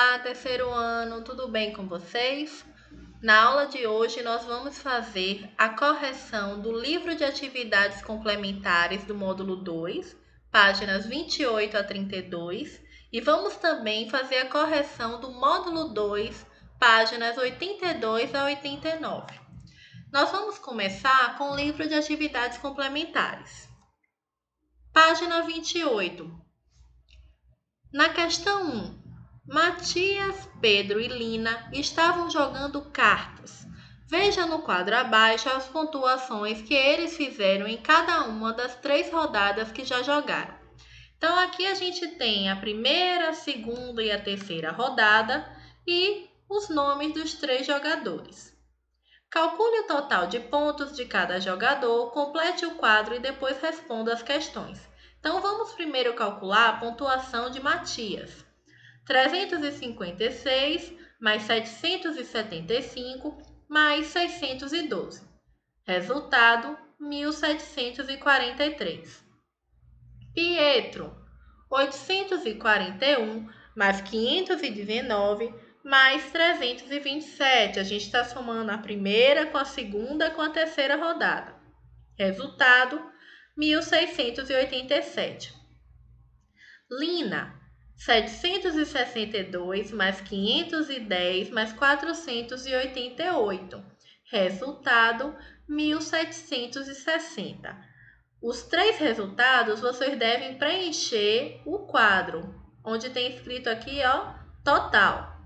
Olá, terceiro ano, tudo bem com vocês? Na aula de hoje, nós vamos fazer a correção do livro de atividades complementares do módulo 2, páginas 28 a 32, e vamos também fazer a correção do módulo 2, páginas 82 a 89. Nós vamos começar com o livro de atividades complementares. Página 28. Na questão 1, Matias, Pedro e Lina estavam jogando cartas. Veja no quadro abaixo as pontuações que eles fizeram em cada uma das 3 rodadas que já jogaram. Então, aqui a gente tem a primeira, a segunda e a terceira rodada e os nomes dos 3 jogadores. Calcule o total de pontos de cada jogador, complete o quadro e depois responda as questões. Então, vamos primeiro calcular a pontuação de Matias. 356 mais 775 mais 612. Resultado, 1743. Pietro, 841 mais 519 mais 327. A gente está somando a primeira com a segunda com a terceira rodada. Resultado, 1687. Lina, 762 mais 510 mais 488. Resultado, 1760. Os 3 resultados vocês devem preencher o quadro, onde tem escrito aqui, ó, total.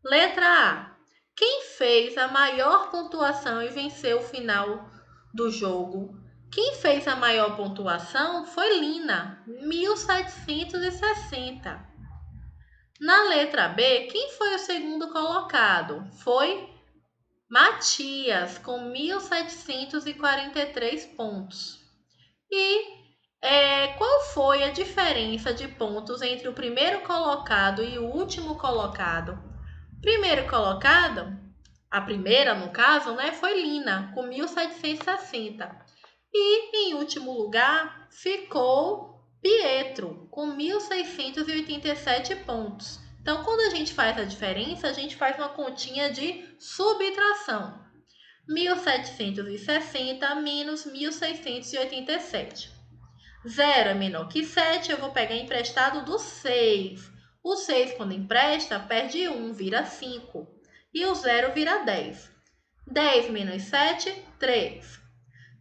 Letra A. Quem fez a maior pontuação e venceu o final do jogo? Quem fez a maior pontuação foi Lina, 1760. Na letra B, quem foi o segundo colocado? Foi Matias, com 1743 pontos. E qual foi a diferença de pontos entre o primeiro colocado e o último colocado? Primeiro colocado, a primeira no caso, né, foi Lina, com 1760. E em último lugar ficou Pietro, com 1687 pontos. Então, quando a gente faz a diferença, a gente faz uma continha de subtração. 1760 menos 1687. 0 é menor que 7, eu vou pegar emprestado do 6. O 6, quando empresta, perde 1, vira 5. E o 0 vira 10. 10 menos 7, 3.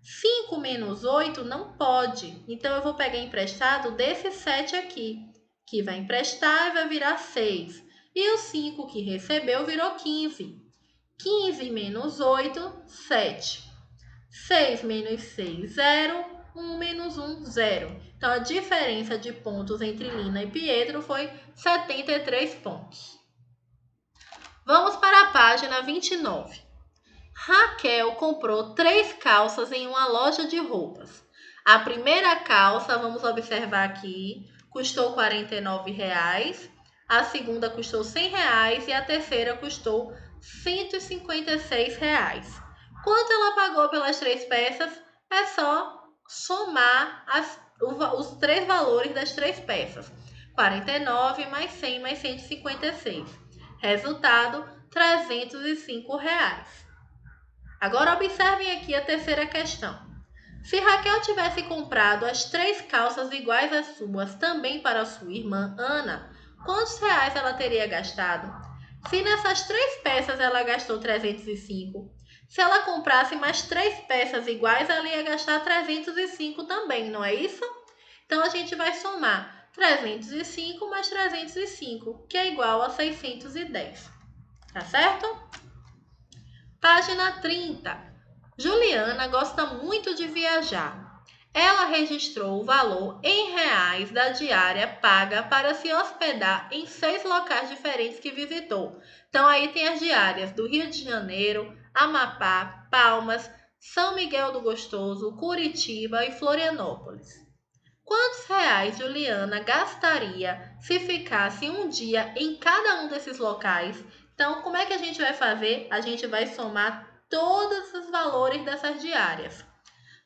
5 menos 8 não pode. Então, eu vou pegar emprestado desse 7 aqui, que vai emprestar e vai virar 6. E o 5 que recebeu virou 15. 15 menos 8, 7. 6 menos 6, 0. 1 menos 1, 0. Então, a diferença de pontos entre Lina e Pietro foi 73 pontos. Vamos para a página 29. Raquel comprou 3 calças em uma loja de roupas. A primeira calça, vamos observar aqui, custou R$ 49,00. A segunda custou R$ 100,00 e a terceira custou R$ 156,00. Quanto ela pagou pelas 3 peças? É só somar os 3 valores das 3 peças. 49 mais 100 mais 156. Resultado, R$ 305,00. Agora observem aqui a terceira questão. Se Raquel tivesse comprado as 3 calças iguais às suas também para sua irmã Ana, quantos reais ela teria gastado? Se nessas 3 peças ela gastou 305, se ela comprasse mais 3 peças iguais, ela ia gastar 305 também, não é isso? Então, a gente vai somar 305 mais 305, que é igual a 610. Tá certo? Página 30. Juliana gosta muito de viajar. Ela registrou o valor em reais da diária paga para se hospedar em 6 locais diferentes que visitou. Então, aí tem as diárias do Rio de Janeiro, Amapá, Palmas, São Miguel do Gostoso, Curitiba e Florianópolis. Quantos reais Juliana gastaria se ficasse um dia em cada um desses locais? Então, como é que a gente vai fazer? A gente vai somar todos os valores dessas diárias.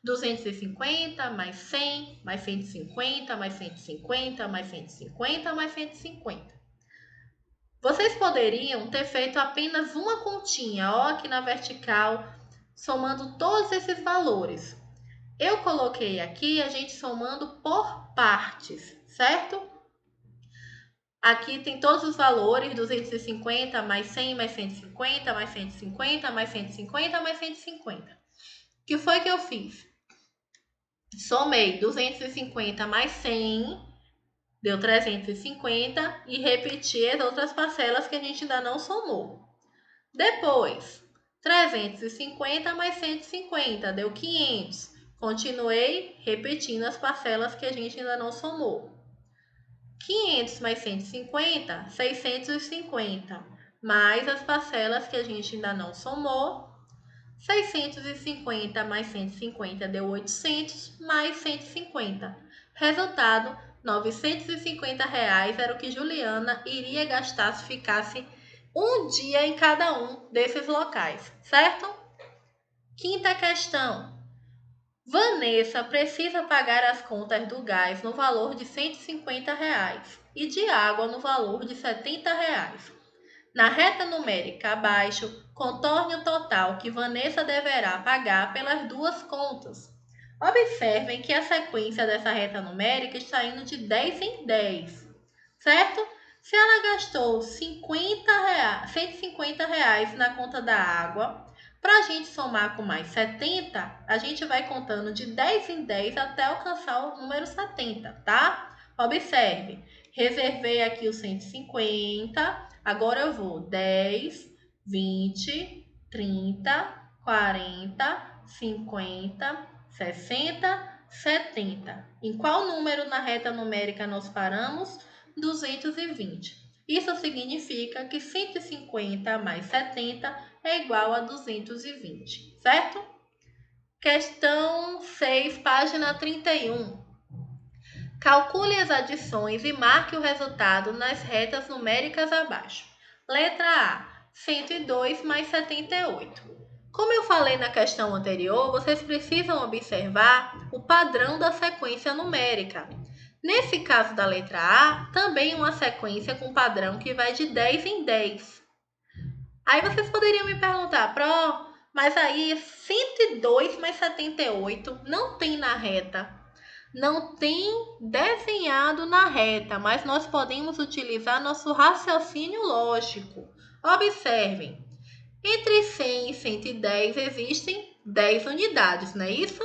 250 mais 100 mais 150 mais 150 mais 150 mais 150. Vocês poderiam ter feito apenas uma continha, ó, aqui na vertical, somando todos esses valores. Eu coloquei aqui a gente somando por partes, certo? Aqui tem todos os valores, 250 mais 100 mais 150 mais 150 mais 150 mais 150. O que foi que eu fiz? Somei 250 mais 100, deu 350 e repeti as outras parcelas que a gente ainda não somou. Depois, 350 mais 150 deu 500. Continuei repetindo as parcelas que a gente ainda não somou. 500 mais 150, 650. Mais as parcelas que a gente ainda não somou. 650 mais 150 deu 800, mais 150. Resultado, R$ 950 era o que Juliana iria gastar se ficasse um dia em cada um desses locais, certo? Quinta questão. Vanessa precisa pagar as contas do gás no valor de R$ 150 e de água no valor de R$ 70. Na reta numérica abaixo, contorne o total que Vanessa deverá pagar pelas duas contas. Observem que a sequência dessa reta numérica está indo de 10 em 10, certo? Se ela gastou R$ 150 na conta da água, para a gente somar com mais 70, a gente vai contando de 10 em 10 até alcançar o número 70, tá? Observe, reservei aqui o 150, agora eu vou 10, 20, 30, 40, 50, 60, 70. Em qual número na reta numérica nós paramos? 220. Isso significa que 150 mais 70 é igual a 220, certo? Questão 6, página 31. Calcule as adições e marque o resultado nas retas numéricas abaixo. Letra A, 102 mais 78. Como eu falei na questão anterior, vocês precisam observar o padrão da sequência numérica. Nesse caso da letra A, também uma sequência com padrão que vai de 10 em 10. Aí vocês poderiam me perguntar, mas aí 102 mais 78 não tem na reta. Não tem desenhado na reta, mas nós podemos utilizar nosso raciocínio lógico. Observem, entre 100 e 110 existem 10 unidades, não é isso?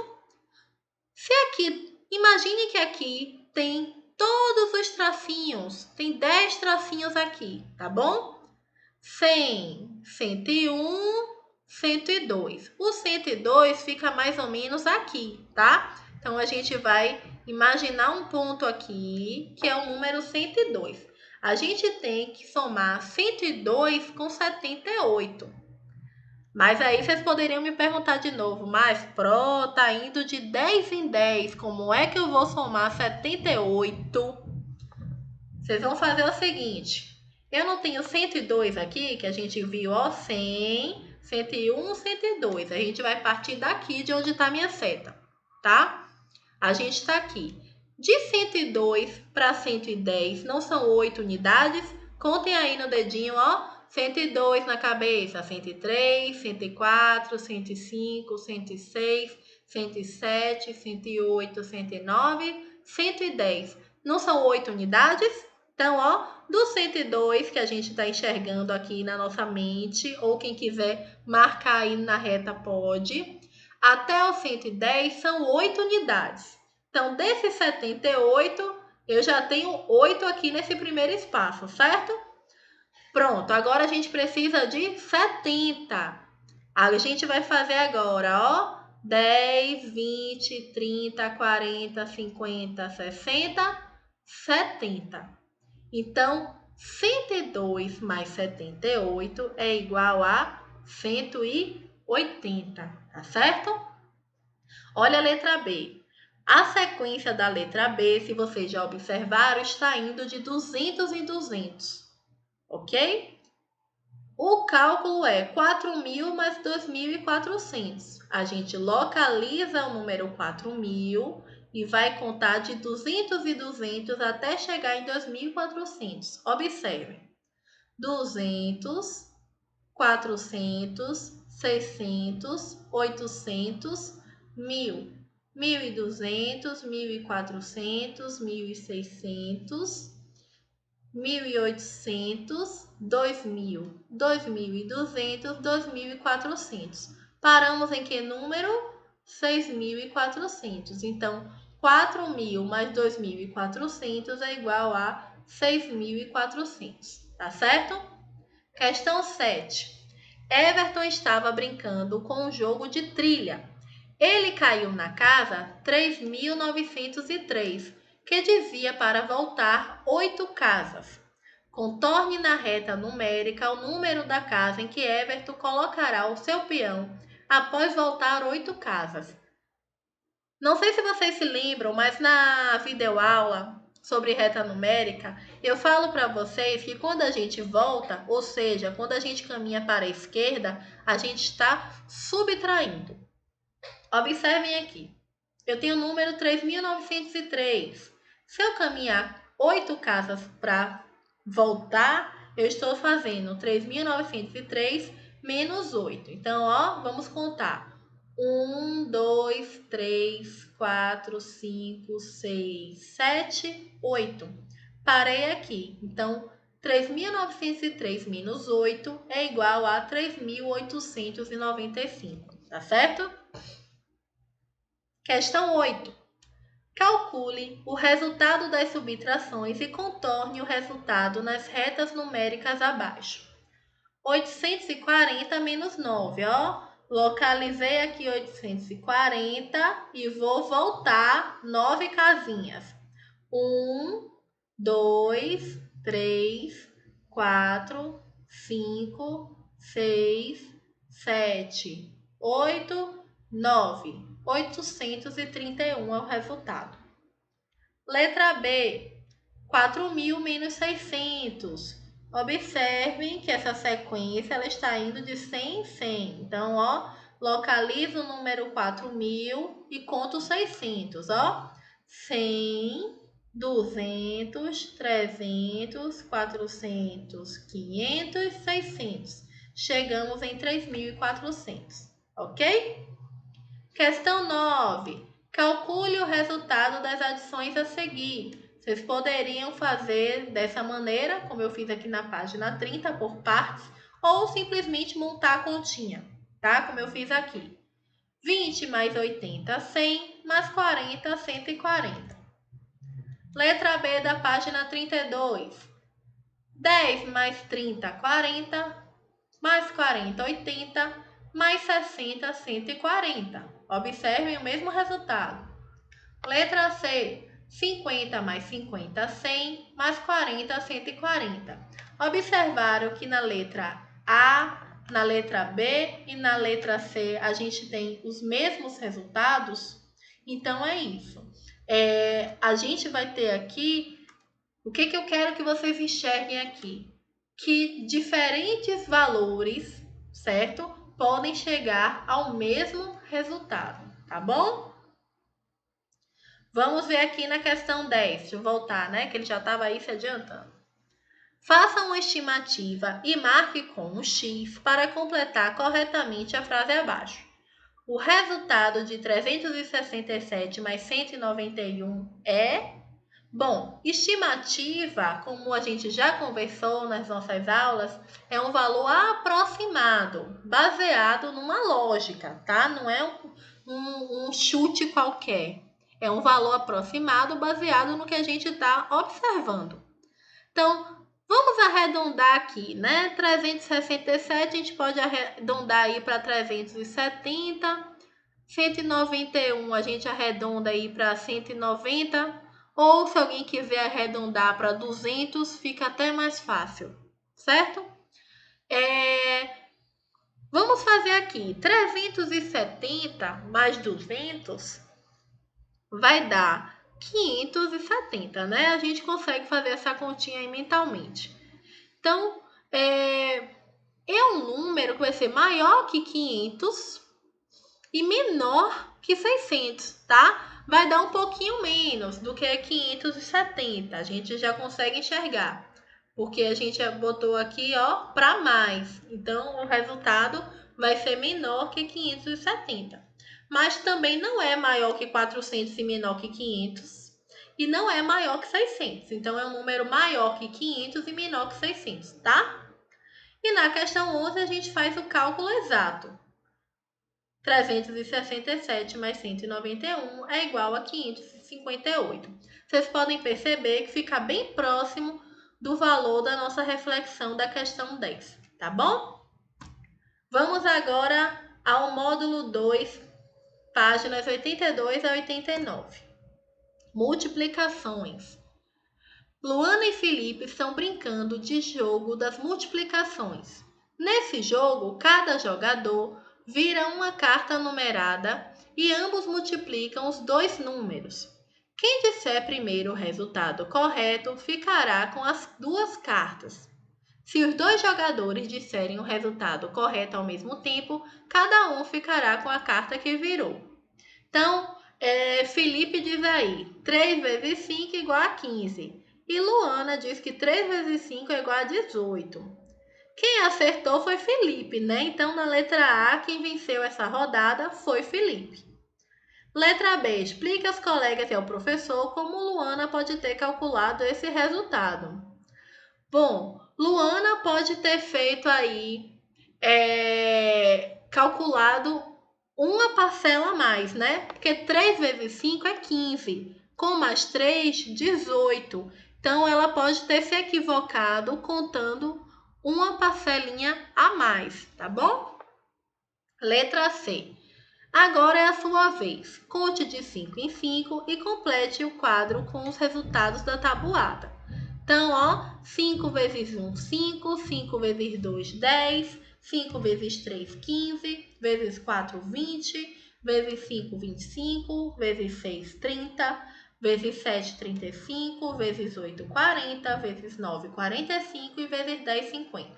Se aqui, imagine que aqui tem todos os tracinhos, tem 10 tracinhos aqui, tá bom? 100, 101, 102. O 102 fica mais ou menos aqui, tá? Então, a gente vai imaginar um ponto aqui, que é o número 102. A gente tem que somar 102 com 78. Mas aí vocês poderiam me perguntar de novo, mas tá indo de 10 em 10, como é que eu vou somar 78? Vocês vão fazer o seguinte, eu não tenho 102 aqui, que a gente viu, ó, 100, 101, 102. A gente vai partir daqui de onde está a minha seta, tá? A gente está aqui. De 102 para 110 não são 8 unidades? Contem aí no dedinho, ó. 102 na cabeça, 103, 104, 105, 106, 107, 108, 109, 110. Não são 8 unidades? Então, ó, do 102 que a gente está enxergando aqui na nossa mente, ou quem quiser marcar aí na reta pode, até o 110 são 8 unidades. Então, desses 78, eu já tenho 8 aqui nesse primeiro espaço, certo? Pronto, agora a gente precisa de 70. A gente vai fazer agora, ó, 10, 20, 30, 40, 50, 60, 70. Então, 102 mais 78 é igual a 180, tá certo? Olha a letra B. A sequência da letra B, se vocês já observaram, está indo de 200 em 200, ok? O cálculo é 4.000 mais 2.400. A gente localiza o número 4.000 e vai contar de 200 e 200 até chegar em 2.400. Observem. 200, 400, 600, 800, 1000, 1200, 1400, 1600, 1800, 2000, 2200, 2400. Paramos em que número? 6400. Então, 4.000 mais 2.400 é igual a 6.400. Tá certo? Questão 7. Everton estava brincando com um jogo de trilha. Ele caiu na casa 3.903, que dizia para voltar 8 casas. Contorne na reta numérica o número da casa em que Everton colocará o seu peão após voltar 8 casas. Não sei se vocês se lembram, mas na videoaula sobre reta numérica, eu falo para vocês que quando a gente volta, ou seja, quando a gente caminha para a esquerda, a gente está subtraindo. Observem aqui. Eu tenho o número 3.903. Se eu caminhar 8 casas para voltar, eu estou fazendo 3.903 menos 8. Então, vamos contar. 1, 2, 3, 4, 5, 6, 7, 8. Parei aqui. Então, 3.903 menos 8 é igual a 3.895. Tá certo? Questão 8. Calcule o resultado das subtrações e contorne o resultado nas retas numéricas abaixo. 840 menos 9, Localizei aqui 840 e vou voltar 9 casinhas. 1, 2, 3, 4, 5, 6, 7, 8, 9. 831 é o resultado. Letra B, 4.000 menos 600. Observem que essa sequência ela está indo de 100 em 100. Então, localizo o número 4.000 e conto 600. 100, 200, 300, 400, 500, 600. Chegamos em 3.400, ok? Questão 9. Calcule o resultado das adições a seguir. Vocês poderiam fazer dessa maneira, como eu fiz aqui na página 30, por partes, ou simplesmente montar a continha, tá? Como eu fiz aqui. 20 mais 80, 100, mais 40, 140. Letra B da página 32. 10 mais 30, 40, mais 40, 80, mais 60, 140. Observem o mesmo resultado. Letra C, 50 mais 50, 100, mais 40, 140. Observaram que na letra A, na letra B e na letra C a gente tem os mesmos resultados? Então é isso. A gente vai ter aqui, o que eu quero que vocês enxerguem aqui? Que diferentes valores, certo? Podem chegar ao mesmo resultado, tá bom? Vamos ver aqui na questão 10. Deixa eu voltar, né? Que ele já estava aí se adiantando. Faça uma estimativa e marque com um X para completar corretamente a frase abaixo. O resultado de 367 mais 191 é... Bom, estimativa, como a gente já conversou nas nossas aulas, é um valor aproximado, baseado numa lógica, tá? Não é um chute qualquer. É um valor aproximado baseado no que a gente está observando. Então, vamos arredondar aqui, né? 367 a gente pode arredondar aí para 370. 191 a gente arredonda aí para 190. Ou se alguém quiser arredondar para 200, fica até mais fácil, certo? Vamos fazer aqui, 370 mais 200 vai dar 570, né? A gente consegue fazer essa continha aí mentalmente. Então, é um número que vai ser maior que 500 e menor que 600, tá? Vai dar um pouquinho menos do que 570, a gente já consegue enxergar. porque a gente botou aqui, ó, para mais. Então, o resultado vai ser menor que 570. Mas também não é maior que 400 e menor que 500. E não é maior que 600. Então, é um número maior que 500 e menor que 600, tá? E na questão 11, a gente faz o cálculo exato. 367 mais 191 é igual a 558. Vocês podem perceber que fica bem próximo do valor da nossa reflexão da questão 10, tá bom? Vamos agora ao módulo 2, páginas 82 a 89. Multiplicações. Luana e Felipe estão brincando de jogo das multiplicações. Nesse jogo, cada jogador vira uma carta numerada e ambos multiplicam os dois números. Quem disser primeiro o resultado correto ficará com as duas cartas. Se os dois jogadores disserem o resultado correto ao mesmo tempo, cada um ficará com a carta que virou. Então, Felipe diz aí, 3 vezes 5 igual a 15. E Luana diz que 3 vezes 5 é igual a 18. Quem acertou foi Felipe, né? Então, na letra A, quem venceu essa rodada foi Felipe. Letra B. Explique aos colegas e ao professor como Luana pode ter calculado esse resultado. Bom, Luana pode ter feito aí, calculado uma parcela a mais, né? Porque 3 vezes 5 é 15. Com mais 3, 18. Então, ela pode ter se equivocado contando uma parcelinha a mais, tá bom? Letra C. Agora é a sua vez. Conte de 5 em 5 e complete o quadro com os resultados da tabuada. Então, ó, 5 vezes 1, 5, 5 vezes 2, 10, 5 vezes 3, 15, vezes 4, 20, vezes 5, 25, vezes 6, 30, vezes 7, 35, vezes 8, 40, vezes 9, 45 e vezes 10, 50.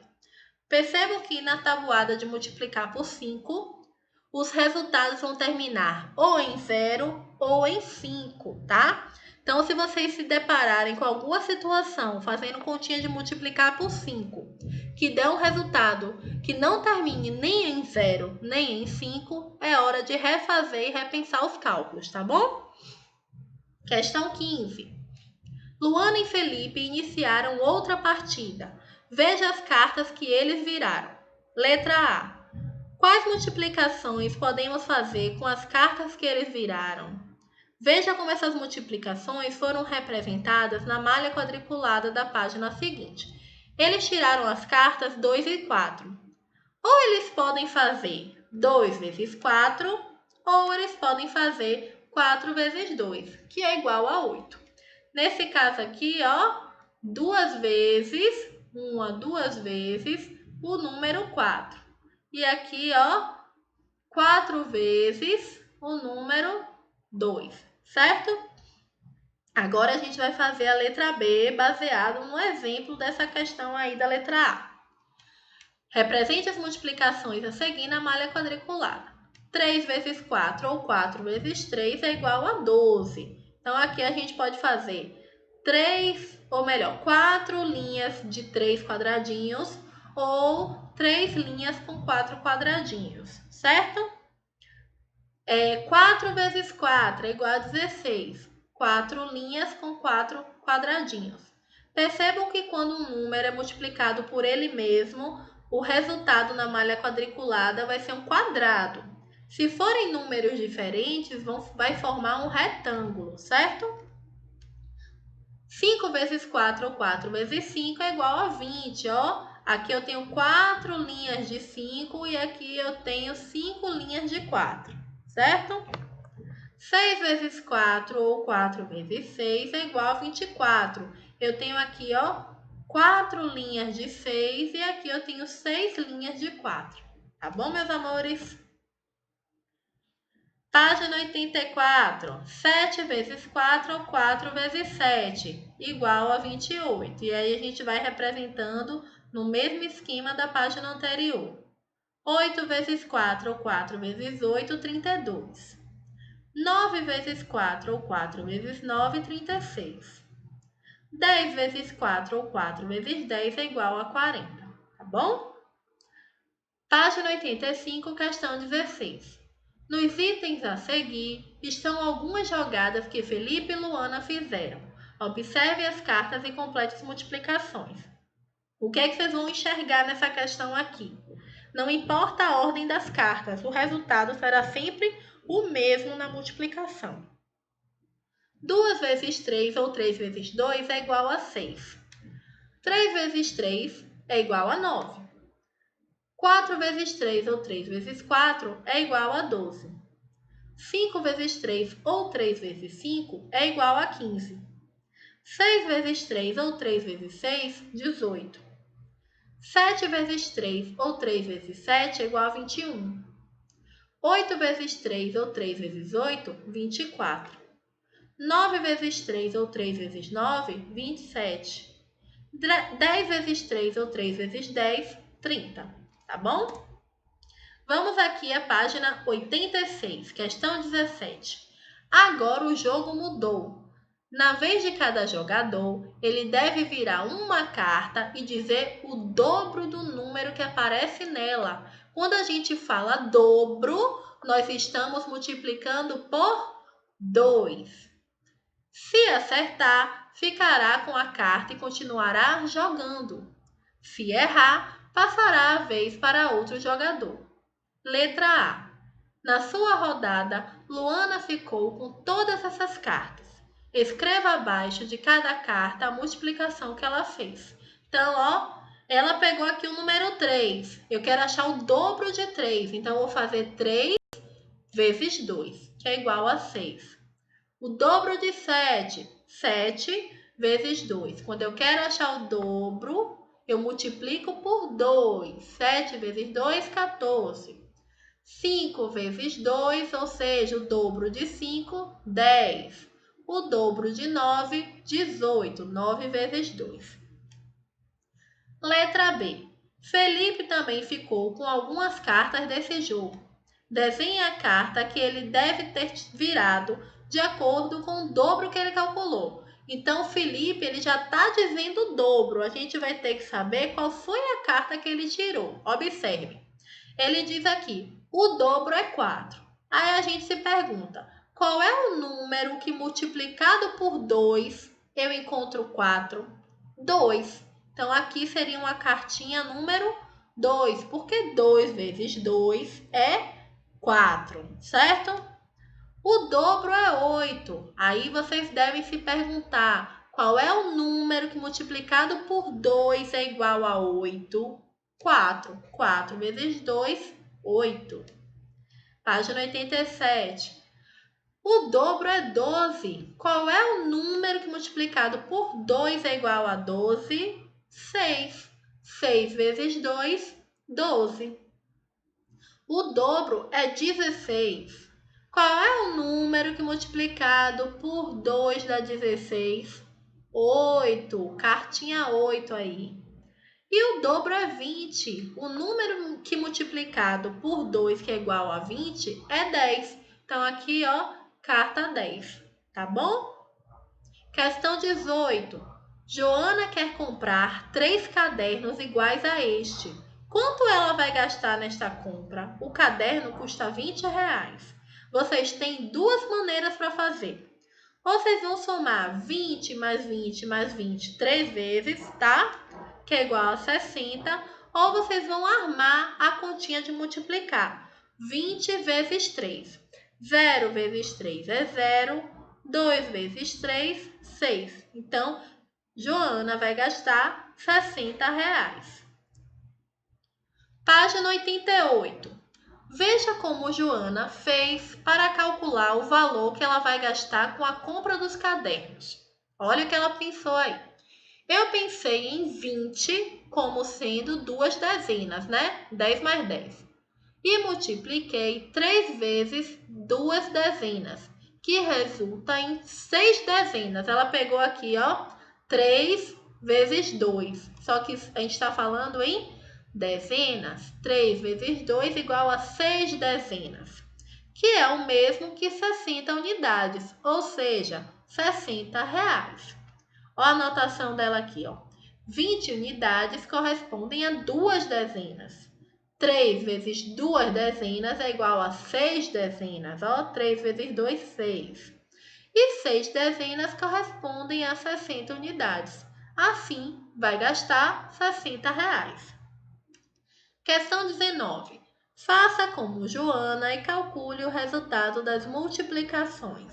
Percebam que na tabuada de multiplicar por 5, os resultados vão terminar ou em 0 ou em 5, tá? Então, se vocês se depararem com alguma situação fazendo continha de multiplicar por 5, que dê um resultado que não termine nem em 0, nem em 5, é hora de refazer e repensar os cálculos, tá bom? Questão 15. Luana e Felipe iniciaram outra partida. Veja as cartas que eles viraram. Letra A. Quais multiplicações podemos fazer com as cartas que eles viraram? Veja como essas multiplicações foram representadas na malha quadriculada da página seguinte. Eles tiraram as cartas 2 e 4. Ou eles podem fazer 2 vezes 4, ou eles podem fazer 4 vezes 2, que é igual a 8. Nesse caso aqui, ó, 2 vezes, 2 vezes o número 4. E aqui, ó, 4 vezes o número 2, certo? Agora a gente vai fazer a letra B baseado no exemplo dessa questão aí da letra A. Represente as multiplicações a seguir na malha quadriculada. 3 vezes 4 ou 4 vezes 3 é igual a 12. Então, aqui a gente pode fazer 4 linhas de 3 quadradinhos ou 3 linhas com 4 quadradinhos, certo? 4 vezes 4 é igual a 16. 4 linhas com 4 quadradinhos. Percebam que quando um número é multiplicado por ele mesmo, o resultado na malha quadriculada vai ser um quadrado. Se forem números diferentes, vai formar um retângulo, certo? 5 vezes 4 ou 4 vezes 5 é igual a 20, ó. Aqui eu tenho 4 linhas de 5 e aqui eu tenho 5 linhas de 4, certo? 6 vezes 4 ou 4 vezes 6 é igual a 24. Eu tenho aqui, ó, 4 linhas de 6 e aqui eu tenho 6 linhas de 4. Tá bom, meus amores? Página 84. 7 vezes 4 ou 4 vezes 7 igual a 28. E aí a gente vai representando no mesmo esquema da página anterior. 8 vezes 4 ou 4 vezes 8, 32. 9 vezes 4 ou 4 vezes 9, 36. 10 vezes 4 ou 4 vezes 10 é igual a 40, tá bom? Página 85, questão 16. Nos itens a seguir estão algumas jogadas que Felipe e Luana fizeram. Observe as cartas e complete as multiplicações. O que é que vocês vão enxergar nessa questão aqui? Não importa a ordem das cartas, o resultado será sempre o mesmo na multiplicação. 2 vezes 3 ou 3 vezes 2 é igual a 6. 3 vezes 3 é igual a 9. 4 vezes 3 ou 3 vezes 4 é igual a 12. 5 vezes 3 ou 3 vezes 5 é igual a 15. 6 vezes 3 ou 3 vezes 6, 18. 7 vezes 3 ou 3 vezes 7 é igual a 21. 8 vezes 3 ou 3 vezes 8, 24. 9 vezes 3 ou 3 vezes 9, 27. 10 vezes 3 ou 3 vezes 10, 30. Tá bom? Vamos aqui à página 86, questão 17. Agora o jogo mudou. Na vez de cada jogador, ele deve virar uma carta e dizer o dobro do número que aparece nela. Quando a gente fala dobro, nós estamos multiplicando por 2. Se acertar, ficará com a carta e continuará jogando. Se errar, passará a vez para outro jogador. Letra A. Na sua rodada, Luana ficou com todas essas cartas. Escreva abaixo de cada carta a multiplicação que ela fez. Então, ó, ela pegou aqui o número 3. Eu quero achar o dobro de 3. Então, eu vou fazer 3 vezes 2, que é igual a 6. O dobro de 7, 7 vezes 2. Quando eu quero achar o dobro, eu multiplico por 2. 7 vezes 2, 14. 5 vezes 2, ou seja, o dobro de 5, 10. O dobro de 9, 18. 9 vezes 2. Letra B. Felipe também ficou com algumas cartas desse jogo. Desenhe a carta que ele deve ter virado de acordo com o dobro que ele calculou. Então, Felipe ele já está dizendo o dobro. A gente vai ter que saber qual foi a carta que ele tirou. Observe. Ele diz aqui, o dobro é 4. Aí a gente se pergunta, qual é o número que multiplicado por 2 eu encontro 4? 2. Então, aqui seria uma cartinha número 2, porque 2 vezes 2 é 4, certo? O dobro é 8. Aí vocês devem se perguntar, qual é o número que multiplicado por 2 é igual a 8? 4. 4 vezes 2, 8. Página 87. O dobro é 12. Qual é o número que multiplicado por 2 é igual a 12? 6. 6 vezes 2, 12. O dobro é 16. Qual é o número que multiplicado por 2 dá 16? 8. Cartinha 8 aí. E o dobro é 20. O número que multiplicado por 2, que é igual a 20, é 10. Então, aqui, ó, carta 10. Tá bom? Questão 18. Joana quer comprar 3 cadernos iguais a este. Quanto ela vai gastar nesta compra? O caderno custa R$ 20. Vocês têm duas maneiras para fazer. Ou vocês vão somar 20 mais 20 mais 20 3 vezes, tá? Que é igual a 60. Ou vocês vão armar a continha de multiplicar. 20 vezes 3. 0 vezes 3 é 0. 2 vezes 3, 6. Então, Joana vai gastar R$ 60. Página 88. Veja como Joana fez para calcular o valor que ela vai gastar com a compra dos cadernos. Olha o que ela pensou aí. Eu pensei em 20 como sendo duas dezenas, né? 10 mais 10. E multipliquei 3 vezes duas dezenas, que resulta em 6 dezenas. Ela pegou aqui, ó, 3 vezes 2. Só que a gente está falando em dezenas. 3 vezes 2 igual a 6 dezenas, que é o mesmo que 60 unidades, ou seja, R$ 60. Olha a anotação dela aqui, ó. 20 unidades correspondem a 2 dezenas. 3 vezes 2 dezenas é igual a 6 dezenas. Ó, 3 vezes 2, 6. E 6 dezenas correspondem a 60 unidades. Assim, vai gastar R$60. Questão 19. Faça como Joana e calcule o resultado das multiplicações.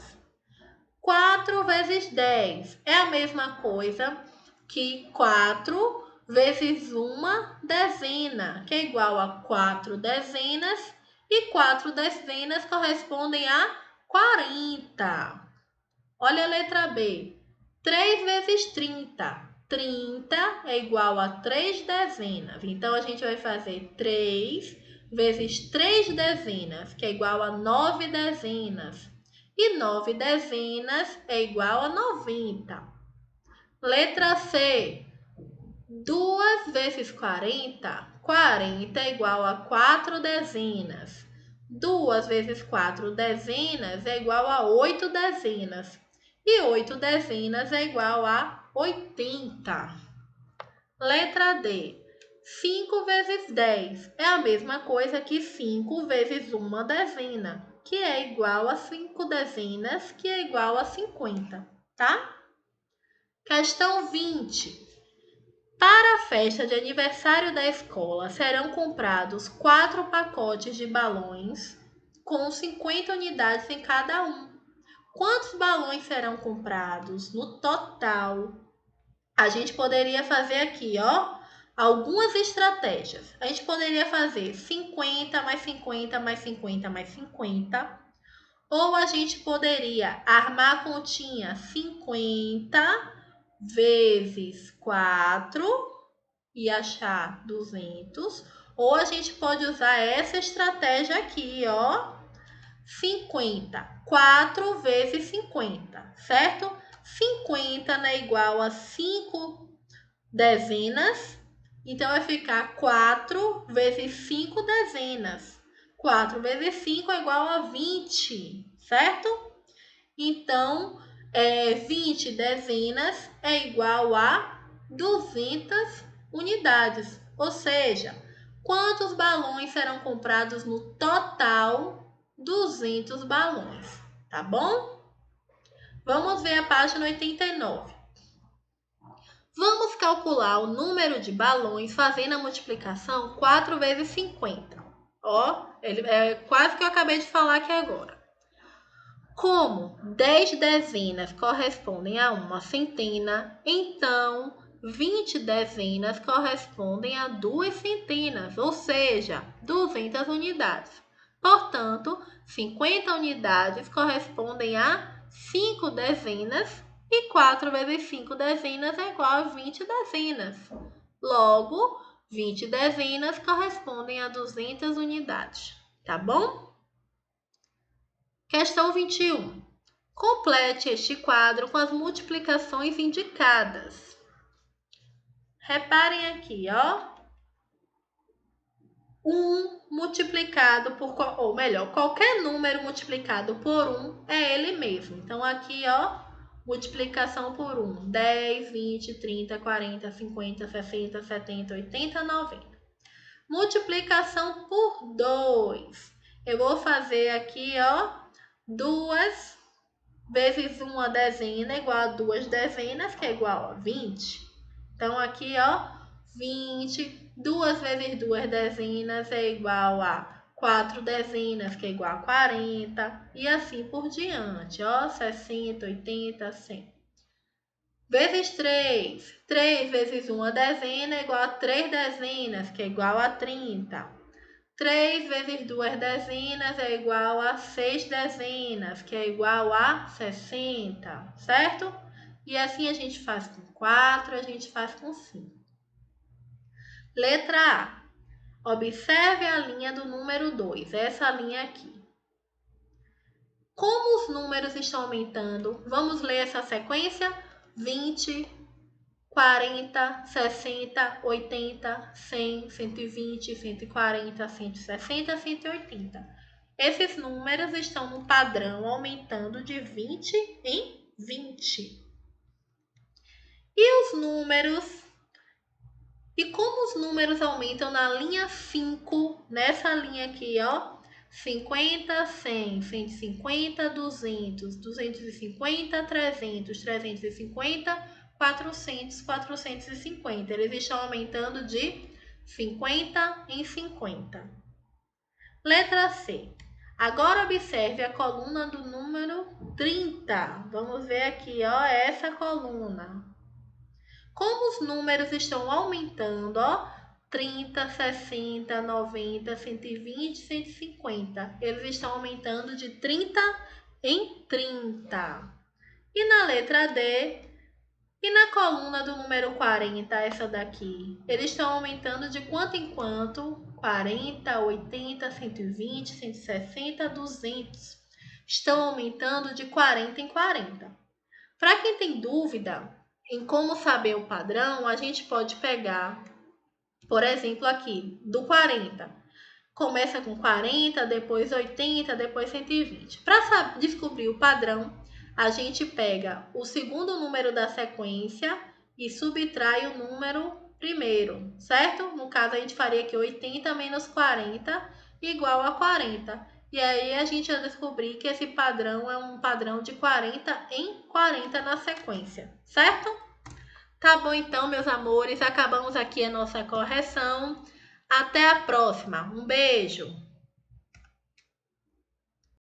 4 vezes 10 é a mesma coisa que 4 vezes uma dezena, que é igual a 4 dezenas, e 4 dezenas correspondem a 40. Olha a letra B. 3 vezes 30. 30 é igual a 3 dezenas. Então, a gente vai fazer 3 vezes 3 dezenas, que é igual a 9 dezenas. E 9 dezenas é igual a 90. Letra C. 2 vezes 40. 40 é igual a 4 dezenas. 2 vezes 4 dezenas é igual a 8 dezenas. E 8 dezenas é igual a 80. Letra D. 5 vezes 10 é a mesma coisa que 5 vezes uma dezena, que é igual a 5 dezenas, que é igual a 50, tá? Questão 20. Para a festa de aniversário da escola, serão comprados 4 pacotes de balões com 50 unidades em cada um. Quantos balões serão comprados no total? A gente poderia fazer aqui, ó, algumas estratégias. A gente poderia fazer 50 mais 50 mais 50 mais 50. Ou a gente poderia armar a continha 50 vezes 4 e achar 200. Ou a gente pode usar essa estratégia aqui, ó. 50. 4 vezes 50, certo? 50 não é igual a 5 dezenas. Então, vai ficar 4 vezes 5 dezenas. 4 vezes 5 é igual a 20, certo? Então, 20 dezenas é igual a 200 unidades. Ou seja, quantos balões serão comprados no total? 200 balões, tá bom? Vamos ver a página 89. Vamos calcular o número de balões fazendo a multiplicação 4 vezes 50. Ó, é quase que eu acabei de falar aqui agora. Como 10 dezenas correspondem a uma centena, então 20 dezenas correspondem a 2 centenas, ou seja, 200 unidades. Portanto, 50 unidades correspondem a 5 dezenas e 4 vezes 5 dezenas é igual a 20 dezenas. Logo, 20 dezenas correspondem a 200 unidades, tá bom? Questão 21. Complete este quadro com as multiplicações indicadas. Reparem aqui, ó. 1 multiplicado por, ou melhor, qualquer número multiplicado por 1 é ele mesmo. Então, aqui, ó, multiplicação por 1. 10, 20, 30, 40, 50, 60, 70, 80, 90. Multiplicação por 2. Eu vou fazer aqui, ó, 2 vezes uma dezena é igual a 2 dezenas, que é igual a 20. Então, aqui, ó, 20. 2 vezes 2 dezenas é igual a 4 dezenas, que é igual a 40. E assim por diante, ó, 60, 80, 100. Vezes 3. 3 vezes uma dezena é igual a 3 dezenas, que é igual a 30. 3 vezes 2 dezenas é igual a 6 dezenas, que é igual a 60, certo? E assim a gente faz com 4, a gente faz com 5. Letra A. Observe a linha do número 2, essa linha aqui. Como os números estão aumentando, vamos ler essa sequência? 20, 40, 60, 80, 100, 120, 140, 160, 180. Esses números estão no padrão aumentando de 20 em 20. E os números? E como os números aumentam na linha 5, nessa linha aqui, ó, 50, 100, 150, 200, 250, 300, 350, 400, 450. Eles estão aumentando de 50 em 50. Letra C. Agora observe a coluna do número 30. Vamos ver aqui, ó, essa coluna. Como os números estão aumentando, ó, 30, 60, 90, 120, 150. Eles estão aumentando de 30 em 30. E na letra D, e na coluna do número 40, essa daqui, eles estão aumentando de quanto em quanto? 40, 80, 120, 160, 200. Estão aumentando de 40 em 40. Para quem tem dúvida em como saber o padrão, a gente pode pegar, por exemplo, aqui, do 40. Começa com 40, depois 80, depois 120. Para descobrir o padrão, a gente pega o segundo número da sequência e subtrai o número primeiro, certo? No caso, a gente faria aqui 80 menos 40 igual a 40. E aí a gente vai descobrir que esse padrão é um padrão de 40 em 40 na sequência, certo? Tá bom então, meus amores, acabamos aqui a nossa correção. Até a próxima. Um beijo!